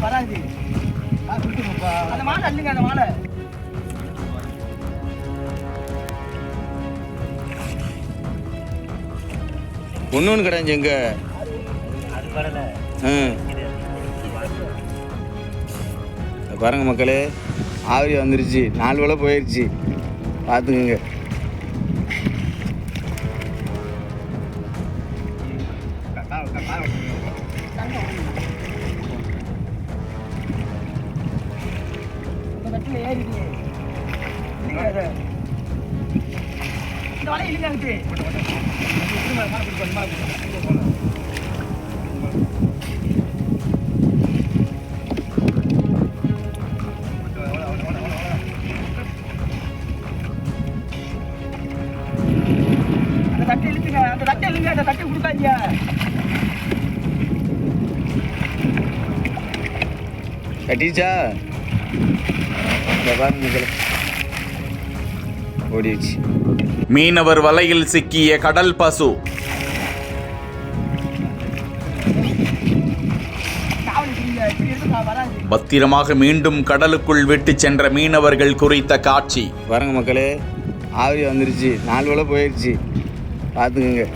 வராது அந்த மாலை அல்லுங்க அந்த மாலை ஒன்று கிடையாது எங்க பாருங்க மக்களே, ஆவரி வந்துருச்சு, 4 வேளை போயிடுச்சு, பார்த்துக்குங்க. கட்டிச்சா ஓடிடுச்சு. மீனவர் வலையில் சிக்கிய கடல் பசு. பத்திரமாக மீண்டும் கடலுக்குள் விட்டு சென்ற மீனவர்கள் குறித்த காட்சி. பாருங்க மக்களே, ஆவரி வந்துருச்சு, 4 வேளை போயிடுச்சு, பார்த்துக்குங்க.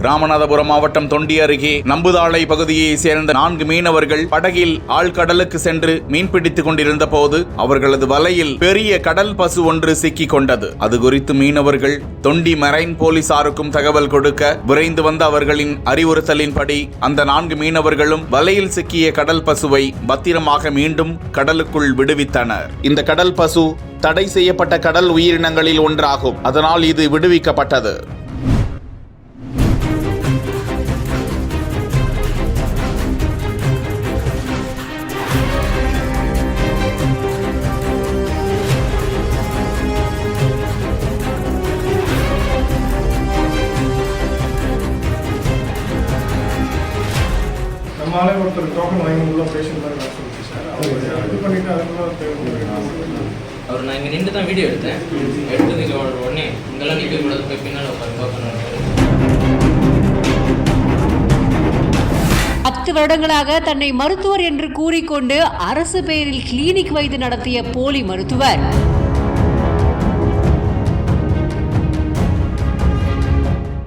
ராமநாதபுரம் மாவட்டம் தொண்டி அருகே நம்புதாளை பகுதியை சேர்ந்த 4 மீனவர்கள் படகில் ஆழ்கடலுக்கு சென்று மீன்பிடித்துக் கொண்டிருந்த போது அவர்களது வலையில் பெரிய கடல் பசு ஒன்று சிக்கிக் கொண்டது. அது குறித்து மீனவர்கள் தொண்டி மெரைன் போலீசாருக்கும் தகவல் கொடுக்க விரைந்து வந்த அவர்களின் அறிவுறுத்தலின்படி அந்த 4 மீனவர்களும் வலையில் சிக்கிய கடல் பசுவை பத்திரமாக மீண்டும் கடலுக்குள் விடுவித்தனர். இந்த கடல் பசு தடை செய்யப்பட்ட கடல் உயிரினங்களில் ஒன்றாகும். அதனால் இது விடுவிக்கப்பட்டது. நம்மளாலே ஒருத்தர் டோக்கன் வாங்கி உள்ள பேஷண்ட் மாதிரி நான் சொல்லிச்சு சார். அவர் இது பண்ணிட்டு அதுக்குள்ள அவர் நான் இங்கே நின்று தான் வீடியோ எடுத்தேன். எடுத்ததுக்கு உடனே இங்கெல்லாம் நிற்க கூடாது, போய் பின்னால் உட்காந்து 10 வருடங்களாக தன்னை மருத்துவர் என்று கூறிக்கொண்டு அரசு பெயரில் கிளினிக் வைத்து நடத்திய போலி மருத்துவர்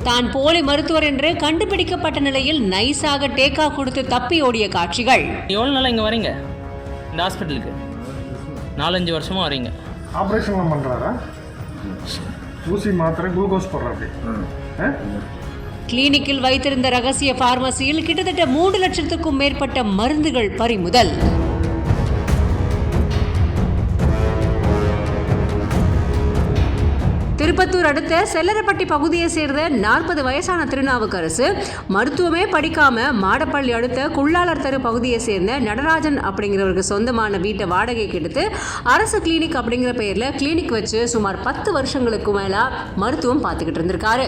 தான் போலி மருத்துவர் என்று கண்டுபிடிக்கப்பட்ட நிலையில் நைஸாக டேக்கா கொடுத்து தப்பி ஓடிய காட்சிகள். எவ்வளோ நாளாக இங்கே வரீங்க இந்த ஹாஸ்பிட்டலுக்கு? 4-5 வருஷமாக வரீங்க. ஆப்ரேஷன்லாம் பண்ணுறாரா? ஊசி மாத்திரை குளுக்கோஸ் போடுறாரு. கிளினிக்கில் வைத்திருந்த ரகசிய பார்மசியில் கிட்டத்தட்ட 3 லட்சத்துக்கும் மேற்பட்ட மருந்துகள் பறிமுதல். திருப்பத்தூர் அடுத்த செல்லரப்பட்டி பகுதியை சேர்ந்த 40 வயசான திருநாவுக்கரசு மருத்துவமே படிக்காம மாடப்பள்ளி அடுத்த குள்ளாளர் தெரு பகுதியை சேர்ந்த நடராஜன் அப்படிங்கிறவருக்கு சொந்தமான வீட்டை வாடகைக்கு எடுத்து அரசு கிளினிக் அப்படிங்கிற பெயர்ல கிளினிக் வச்சு சுமார் 10 வருஷங்களுக்கு மேல மருத்துவம் பார்த்துக்கிட்டு இருந்திருக்காரு.